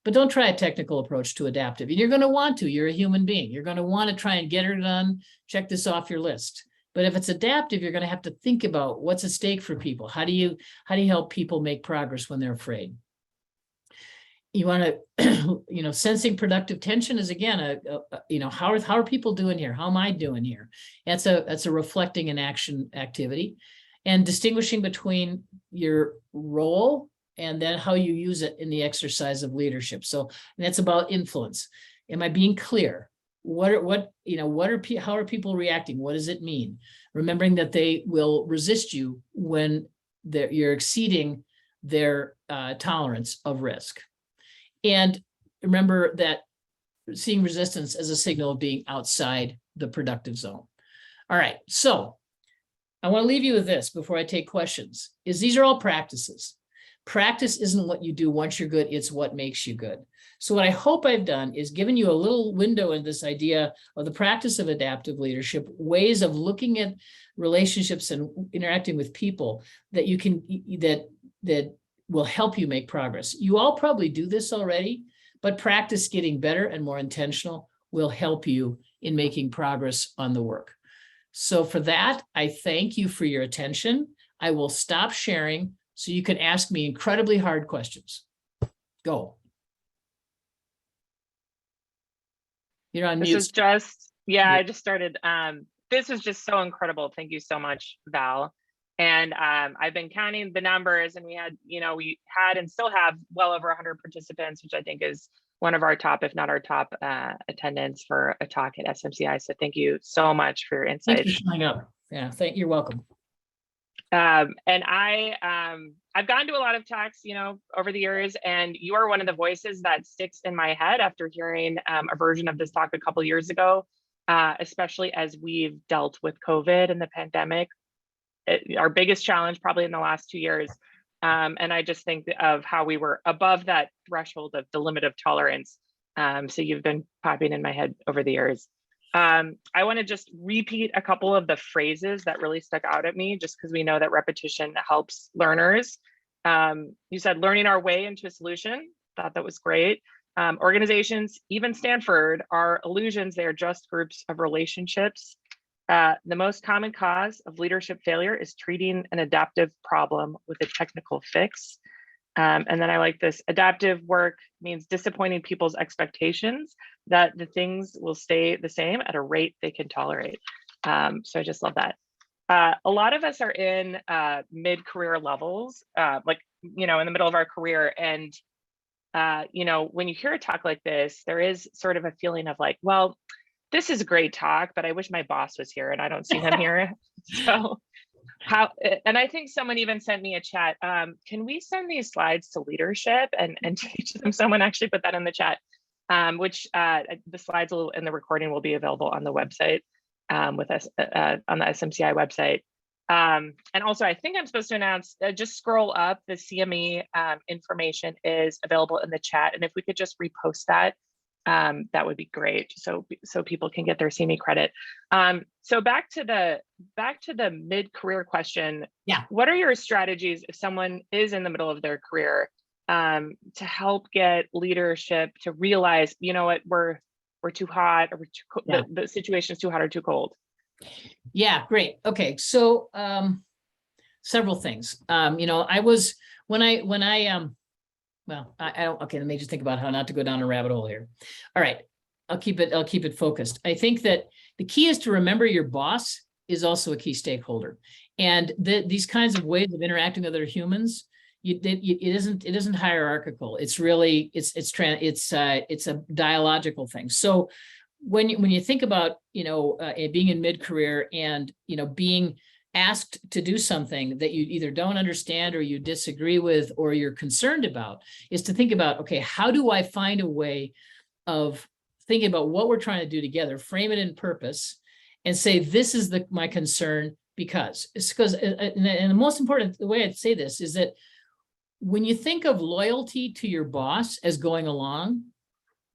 but don't try a technical approach to adaptive. And you're going to want to, you're a human being. You're going to want to try and get her done, check this off your list. But if it's adaptive, you're going to have to think about what's at stake for people. How do you help people make progress when they're afraid? you want to, sensing productive tension is again, how are people doing here? How am I doing here? That's a reflecting and action activity, and distinguishing between your role and then how you use it in the exercise of leadership. So that's about influence. Am I being clear? How are people reacting? What does it mean? Remembering that they will resist you when you're exceeding their tolerance of risk. And remember that seeing resistance as a signal of being outside the productive zone. All right, so I want to leave you with this before I take questions, is these are all practices. Practice isn't what you do once you're good, it's what makes you good. So what I hope I've done is given you a little window in this idea of the practice of adaptive leadership, ways of looking at relationships and interacting with people that you can, that will help you make progress. You all probably do this already, but practice getting better and more intentional will help you in making progress on the work. So for that, I thank you for your attention. I will stop sharing so you can ask me incredibly hard questions. Go. You're on mute. This is just, I just started. This was just so incredible. Thank you so much, Val. And I've been counting the numbers, and we had and still have well over 100 participants, which I think is one of our top, if not our top, attendance for a talk at SMCI. So thank you so much for your insights. Thanks for showing up. Yeah, you're welcome. And I've gone to a lot of talks, over the years, and you are one of the voices that sticks in my head after hearing a version of this talk a couple years ago, especially as we've dealt with COVID and the pandemic. Our biggest challenge probably in the last 2 years. And I just think of how we were above that threshold of the limit of tolerance. So you've been popping in my head over the years. I want to just repeat a couple of the phrases that really stuck out at me, just because we know that repetition helps learners. You said learning our way into a solution. Thought that was great. Organizations, even Stanford, are illusions. They are just groups of relationships. The most common cause of leadership failure is treating an adaptive problem with a technical fix. And then I like this. Adaptive work means disappointing people's expectations that the things will stay the same at a rate they can tolerate. So I just love that. A lot of us are in mid-career levels, in the middle of our career. And, when you hear a talk like this, there is sort of a feeling of like, well, this is a great talk, but I wish my boss was here and I don't see him here. So and I think someone even sent me a chat. Can we send these slides to leadership and teach them? Someone actually put that in the chat, which the slides and the recording will be available on the website with us on the SMCI website. And also, I think I'm supposed to announce, just scroll up, the CME information is available in the chat. And if we could just repost that, that would be great. So people can get their CME credit. So back to the mid-career question. Yeah. What are your strategies if someone is in the middle of their career to help get leadership to realize, what, we're too hot, or we're too cold, yeah, the situation is too hot or too cold? Yeah, great. Okay, so several things. I was okay, let me just think about how not to go down a rabbit hole here. All right, I'll keep it focused. I think that the key is to remember your boss is also a key stakeholder, and these kinds of ways of interacting with other humans, it isn't hierarchical. It's really it's a dialogical thing. So when you think about being in mid-career and being asked to do something that you either don't understand or you disagree with or you're concerned about, is to think about, okay, how do I find a way of thinking about what we're trying to do together, frame it in purpose, and say, this is my concern because. And the most important, the way I'd say this is that when you think of loyalty to your boss as going along,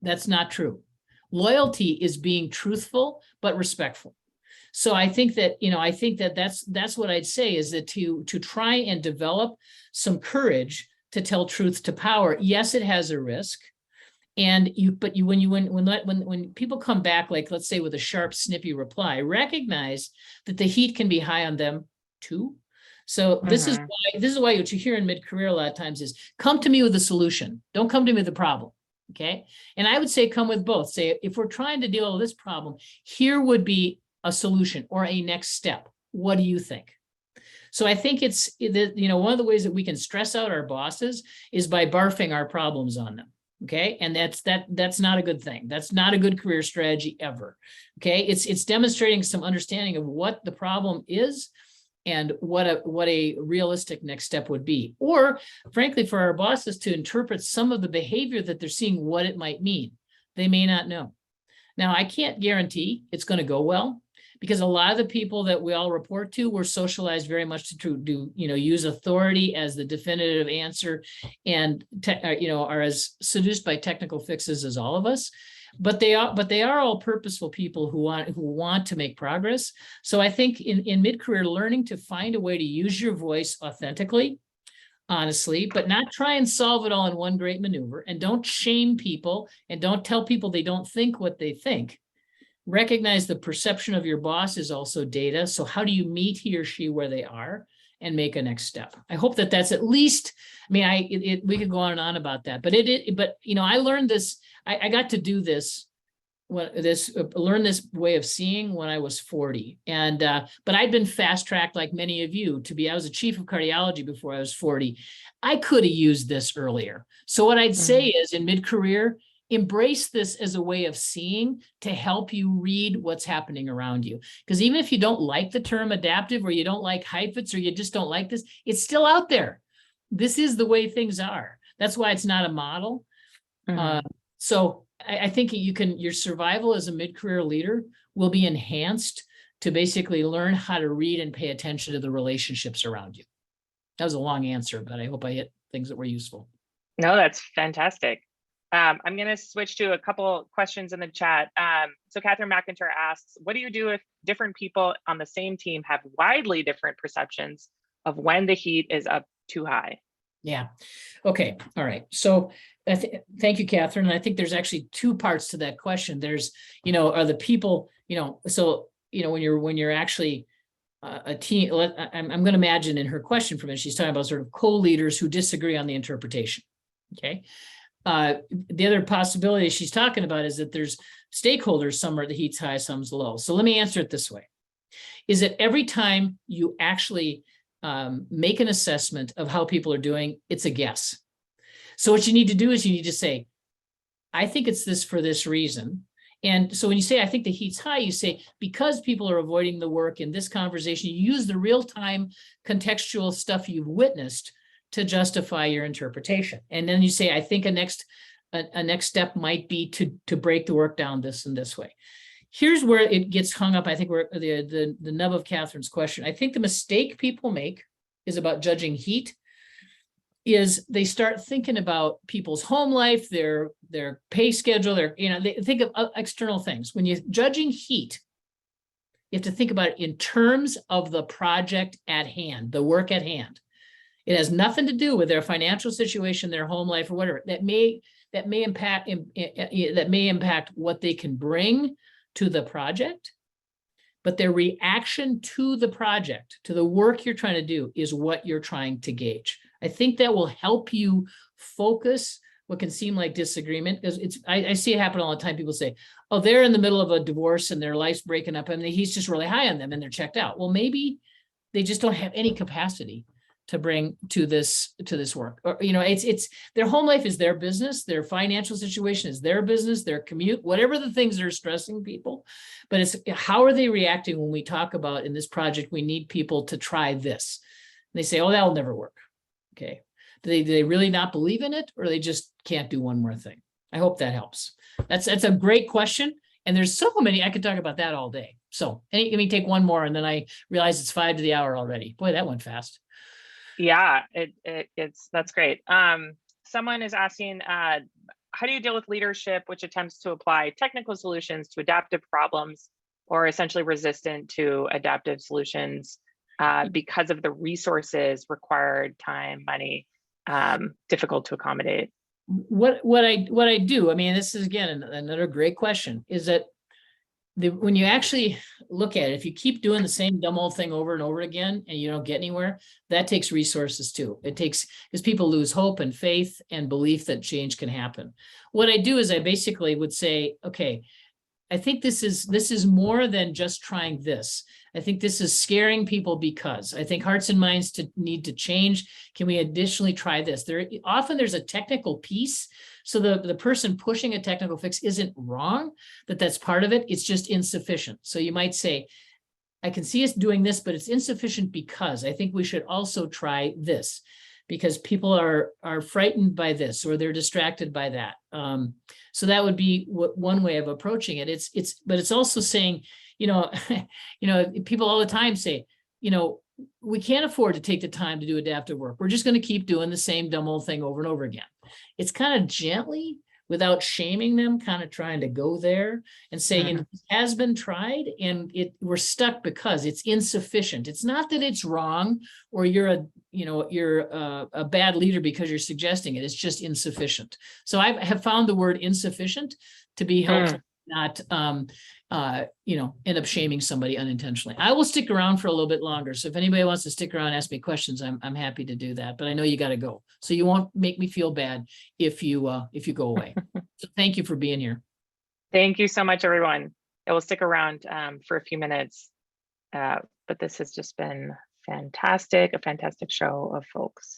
that's not true. Loyalty is being truthful but respectful. So I think that that's what I'd say, is that to try and develop some courage to tell truth to power. Yes, it has a risk, and when people come back, like let's say with a sharp, snippy reply, recognize that the heat can be high on them too. So this is why what you hear in mid-career a lot of times is come to me with a solution. Don't come to me with a problem. Okay. And I would say come with both. Say, if we're trying to deal with this problem, here would be a solution or a next step. What do you think? So I think it's, one of the ways that we can stress out our bosses is by barfing our problems on them. Okay. And that's not a good thing. That's not a good career strategy ever. Okay. It's demonstrating some understanding of what the problem is and what a realistic next step would be. Or frankly, for our bosses to interpret some of the behavior that they're seeing, what it might mean. They may not know. Now, I can't guarantee it's going to go well, because a lot of the people that we all report to were socialized very much to do, use authority as the definitive answer, and are as seduced by technical fixes as all of us. But they are all purposeful people who want to make progress. So I think in mid-career, learning to find a way to use your voice authentically, honestly, but not try and solve it all in one great maneuver, and don't shame people and don't tell people they don't think what they think. Recognize the perception of your boss is also data. So how do you meet he or she where they are and make a next step? I hope that that's at least, we could go on and on about that, but I learned this. I got to do this, learn this way of seeing when I was 40. And, but I'd been fast tracked like many of you I was a chief of cardiology before I was 40. I could have used this earlier. So what I'd say is in mid-career, embrace this as a way of seeing to help you read what's happening around you. Because even if you don't like the term adaptive, or you don't like Heifetz, or you just don't like this, it's still out there. This is the way things are. That's why it's not a model. So I think your survival as a mid-career leader will be enhanced to basically learn how to read and pay attention to the relationships around you. That was a long answer, but I hope I hit things that were useful. No, that's fantastic. I'm going to switch to a couple questions in the chat. So Catherine McIntyre asks, what do you do if different people on the same team have widely different perceptions of when the heat is up too high? Yeah. Okay. All right. So thank you, Catherine. And I think there's actually two parts to that question. There's, are the people, when you're actually a team, I'm going to imagine in her question from it, she's talking about sort of co-leaders who disagree on the interpretation. Okay. The other possibility she's talking about is that there's stakeholders, some are the heat's high, some's low. So let me answer it this way. Is that every time you actually make an assessment of how people are doing, it's a guess. So what you need to do is you need to say, I think it's this for this reason. And so when you say, I think the heat's high, you say, because people are avoiding the work in this conversation, you use the real-time contextual stuff you've witnessed to justify your interpretation. And then you say, I think a next step might be to break the work down this and this way. Here's where it gets hung up. I think where the nub of Catherine's question. I think the mistake people make is about judging heat is they start thinking about people's home life, their pay schedule, they think of external things. When you're judging heat, you have to think about it in terms of the project at hand, the work at hand. It has nothing to do with their financial situation, their home life, or whatever. That may impact what they can bring to the project, but their reaction to the project, to the work you're trying to do, is what you're trying to gauge. I think that will help you focus what can seem like disagreement, because I see it happen all the time. People say, oh, they're in the middle of a divorce and their life's breaking up and he's just really high on them and they're checked out. Well, maybe they just don't have any capacity to bring to this work. Or, it's their home life is their business, their financial situation is their business, their commute, whatever the things that are stressing people. But it's how are they reacting when we talk about in this project, we need people to try this. And they say, oh, that'll never work. Okay. Do they really not believe in it, or they just can't do one more thing? I hope that helps. That's a great question. And there's so many, I could talk about that all day. So let me take one more, and then I realize it's 5 to the hour already. Boy, that went fast. Yeah, that's great. Someone is asking, how do you deal with leadership which attempts to apply technical solutions to adaptive problems, or essentially resistant to adaptive solutions because of the resources required, time, money, difficult to accommodate? What I do, this is again another great question, is that when you actually look at it, if you keep doing the same dumb old thing over and over again and you don't get anywhere, that takes resources too. It takes, because people lose hope and faith and belief that change can happen. What I do is I basically would say, okay, I think this is more than just trying this. I think this is scaring people because I think hearts and minds need to change. Can we additionally try this? There's a technical piece. So the person pushing a technical fix isn't wrong, that's part of it. It's just insufficient. So you might say, I can see us doing this, but it's insufficient because I think we should also try this, because people are frightened by this, or they're distracted by that. So that would be one way of approaching it. But it's also saying, people all the time say, we can't afford to take the time to do adaptive work. We're just going to keep doing the same dumb old thing over and over again. It's kind of gently, without shaming them, kind of trying to go there and say, it has been tried and we're stuck because it's insufficient. It's not that it's wrong or you're a bad leader because you're suggesting it. It's just insufficient. So I have found the word insufficient to be helpful, not end up shaming somebody unintentionally. I will stick around for a little bit longer. So if anybody wants to stick around and ask me questions, I'm happy to do that. But I know you got to go. So you won't make me feel bad if you go away. So thank you for being here. Thank you so much, everyone. I will stick around for a few minutes. But this has just been fantastic, a fantastic show of folks.